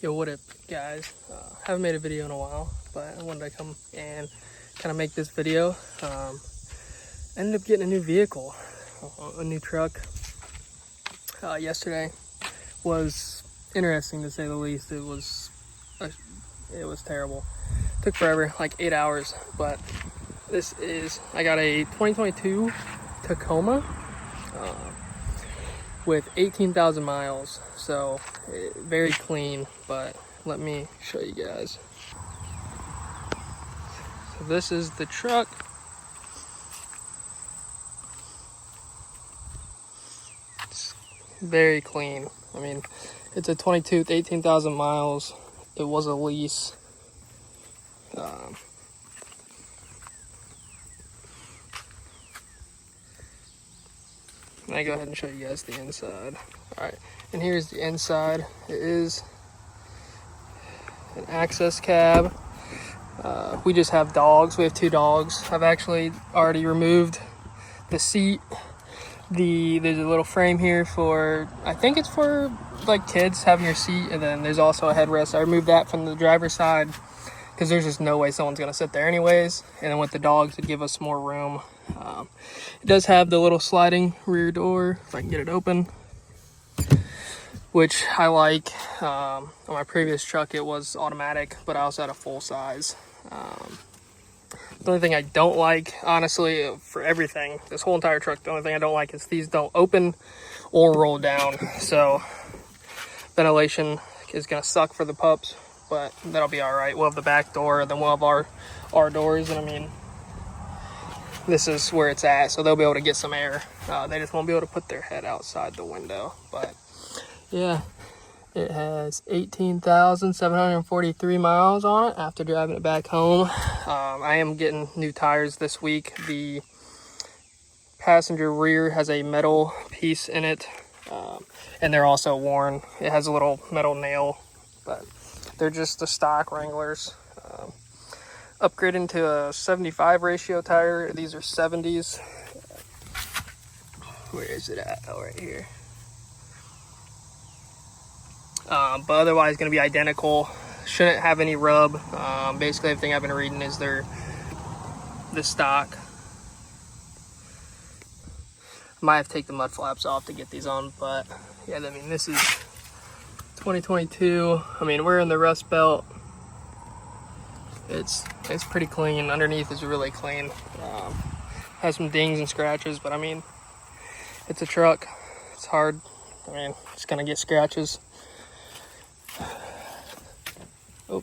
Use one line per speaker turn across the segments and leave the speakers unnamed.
Yo, what up, guys? Haven't made a video in a while, but I wanted to come and kind of make this video. Ended up getting a new vehicle, a new truck. Yesterday was interesting to say the least. It was terrible. Took forever, like 8 hours. But I got a 2022 Tacoma with 18,000 miles. So very clean, but let me show you guys. So this is the truck. It's very clean. I mean, it's a 22 with 18,000 miles. It was a lease. Let me go ahead and show you guys the inside. Alright, and here's the inside. It is an access cab. We just have dogs. We have 2 dogs. I've actually already removed the seat. There's a little frame here for, I think it's for like kids having your seat, and then there's also a headrest. I removed that from the driver's side because there's just no way someone's gonna sit there anyways. And then with the dogs, it'd give us more room. It does have the little sliding rear door, if I can get it open, which I like. On my previous truck, it was automatic, but I also had a full size. The only thing I don't like, honestly, for everything, this whole entire truck, the only thing I don't like is these don't open or roll down. So ventilation is gonna suck for the pups, but that'll be all right. We'll have the back door, and then we'll have our doors, and I mean, this is where it's at, so they'll be able to get some air. They just won't be able to put their head outside the window. But yeah, it has 18,743 miles on it after driving it back home. I am getting new tires this week. The passenger rear has a metal piece in it, and they're also worn. It has a little metal nail, but they're just the stock Wranglers. Upgrading to a 75 ratio tire. These are 70s. Where is it at? Oh, right here. But otherwise going to be identical. Shouldn't have any rub. Basically everything I've been reading is the stock. Might have to take the mud flaps off to get these on, but yeah, I mean, this is 2022. I mean, we're in the Rust Belt. It's pretty clean. Underneath is really clean. Has some dings and scratches, but I mean, it's a truck. It's hard. I mean, it's gonna get scratches. Oh.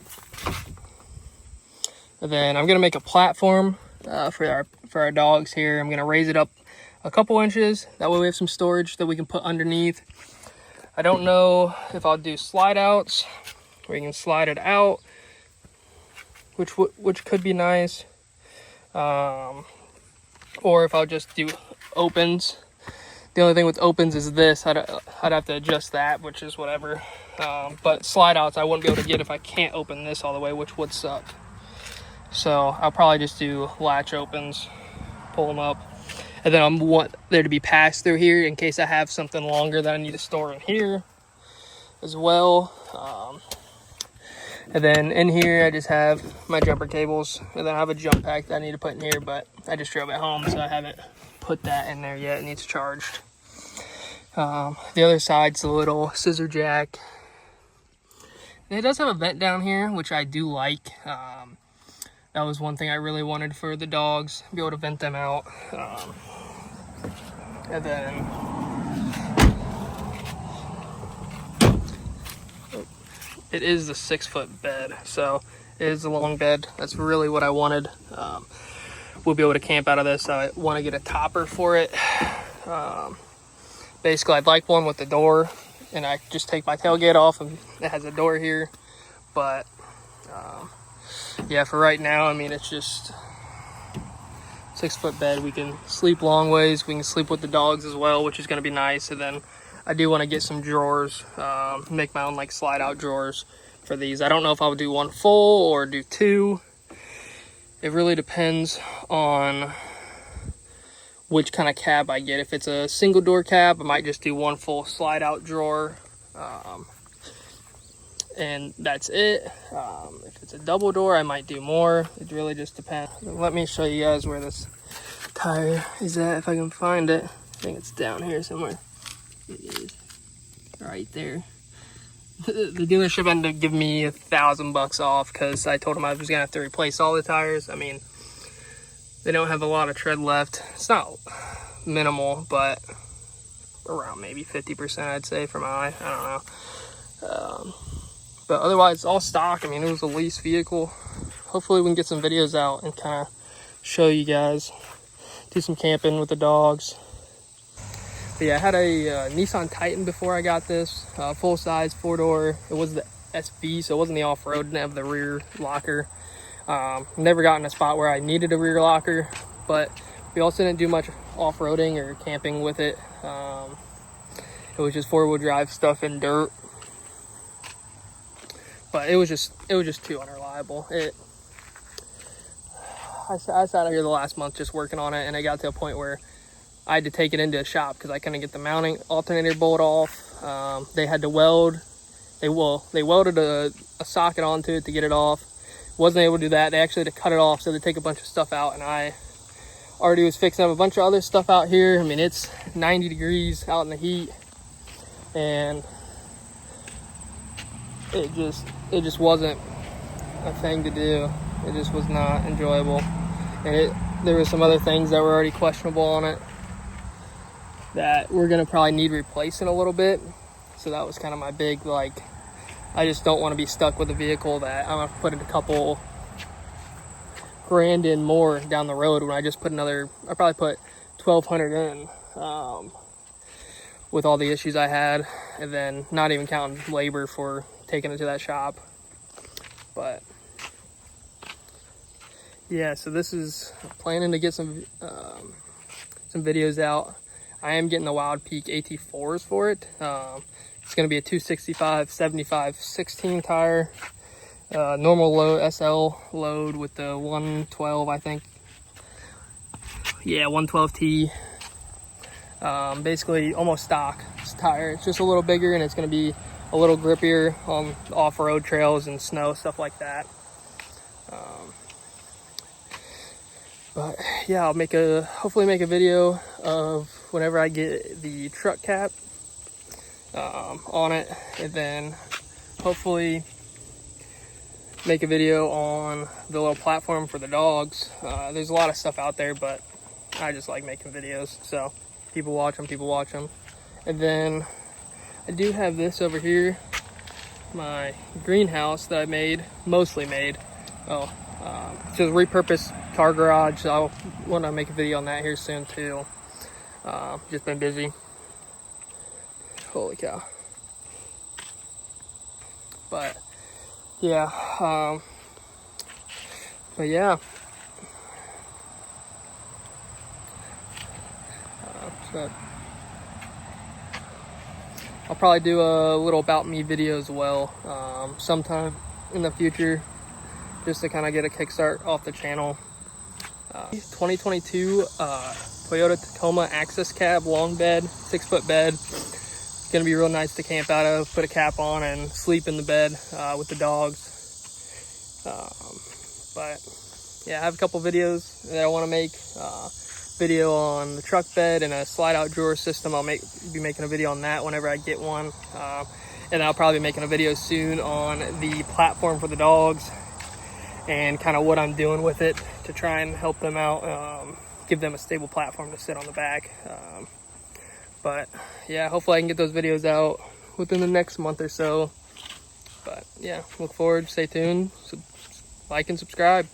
And then I'm gonna make a platform for our dogs here. I'm gonna raise it up a couple inches. That way we have some storage that we can put underneath. I don't know if I'll do slide outs where you can slide it out, which could be nice, or if I'll just do opens. The only thing with opens is this. I'd have to adjust that, which is whatever. But slide outs I wouldn't be able to get if I can't open this all the way, which would suck. So I'll probably just do latch opens, pull them up, and then I want there to be pass through here in case I have something longer that I need to store in here as well. And then in here, I just have my jumper cables, and then I have a jump pack that I need to put in here, but I just drove it home, so I haven't put that in there yet. It needs charged. The other side's a little scissor jack. And it does have a vent down here, which I do like. That was one thing I really wanted for the dogs, be able to vent them out. And then it is the 6-foot bed, so it is a long bed. That's really what I wanted. We'll be able to camp out of this. I want to get a topper for it. Basically, I'd like one with the door, and I just take my tailgate off, and it has a door here. But yeah, for right now, I mean, it's just 6-foot bed. We can sleep long ways. We can sleep with the dogs as well, which is going to be nice. And then I do want to get some drawers, make my own like slide out drawers for these. I don't know if I'll do one full or do 2. It really depends on which kind of cab I get. If it's a single door cab, I might just do one full slide out drawer. and that's it. If it's a double door, I might do more. It really just depends. Let me show you guys where this tire is at, if I can find it. I think it's down here somewhere. It is right there. The dealership ended up giving me $1,000 off because I told them I was gonna have to replace all the tires. I mean, they don't have a lot of tread left. It's not minimal, but around maybe 50%, I'd say, for my eye. I don't know. But otherwise, it's all stock. I mean, it was a lease vehicle. Hopefully we can get some videos out and kind of show you guys. Do some camping with the dogs. But yeah, I had a Nissan Titan before I got this. Full size, 4-door. It was the SV, so it wasn't the off-road. Didn't have the rear locker. Never got in a spot where I needed a rear locker. But we also didn't do much off-roading or camping with it. It was just 4-wheel drive stuff in dirt. But it was just too unreliable. I sat out here the last month just working on it, and it got to a point where I had to take it into a shop because I couldn't get the mounting alternator bolt off. They had to weld. They welded a socket onto it to get it off. Wasn't able to do that. They actually had to cut it off, so they take a bunch of stuff out, and I already was fixing up a bunch of other stuff out here. I mean, it's 90 degrees out in the heat, and it just wasn't a thing to do. It just was not enjoyable, and there were some other things that were already questionable on it that we're gonna probably need replacing a little bit. So that was kind of my big, like, I just don't want to be stuck with a vehicle that I'm gonna put a couple grand in more down the road when I just put I probably put $1,200 in with all the issues I had, and then not even counting labor for taking it to that shop. But yeah, so this is planning to get some videos out. I am getting the Wild Peak AT4s for it. It's going to be a 265/75/16 tire, normal load, SL load with the 112, I think. Yeah, 112T. Basically almost stock tire. It's just a little bigger, and it's going to be a little grippier on off-road trails and snow, stuff like that. But yeah, I'll hopefully make a video of whenever I get the truck cap on it, and then hopefully make a video on the little platform for the dogs. There's a lot of stuff out there, but I just like making videos, so people watch them. And then I do have this over here, my greenhouse that I mostly made. It's just a repurposed car garage, so I want to make a video on that here soon too. Just been busy. Holy cow. But yeah, so I'll probably do a little about me video as well sometime in the future, just to kind of get a kickstart off the channel. 2022 Toyota Tacoma Access Cab long bed, 6-foot bed. It's gonna be real nice to camp out of, put a cap on and sleep in the bed with the dogs. But yeah, I have a couple videos that I want to make. Video on the truck bed and a slide out drawer system. I'll be making a video on that whenever I get one. And I'll probably be making a video soon on the platform for the dogs and kind of what I'm doing with it to try and help them out, give them a stable platform to sit on the back. But yeah, hopefully I can get those videos out within the next month or so. But yeah, look forward, stay tuned, like and subscribe.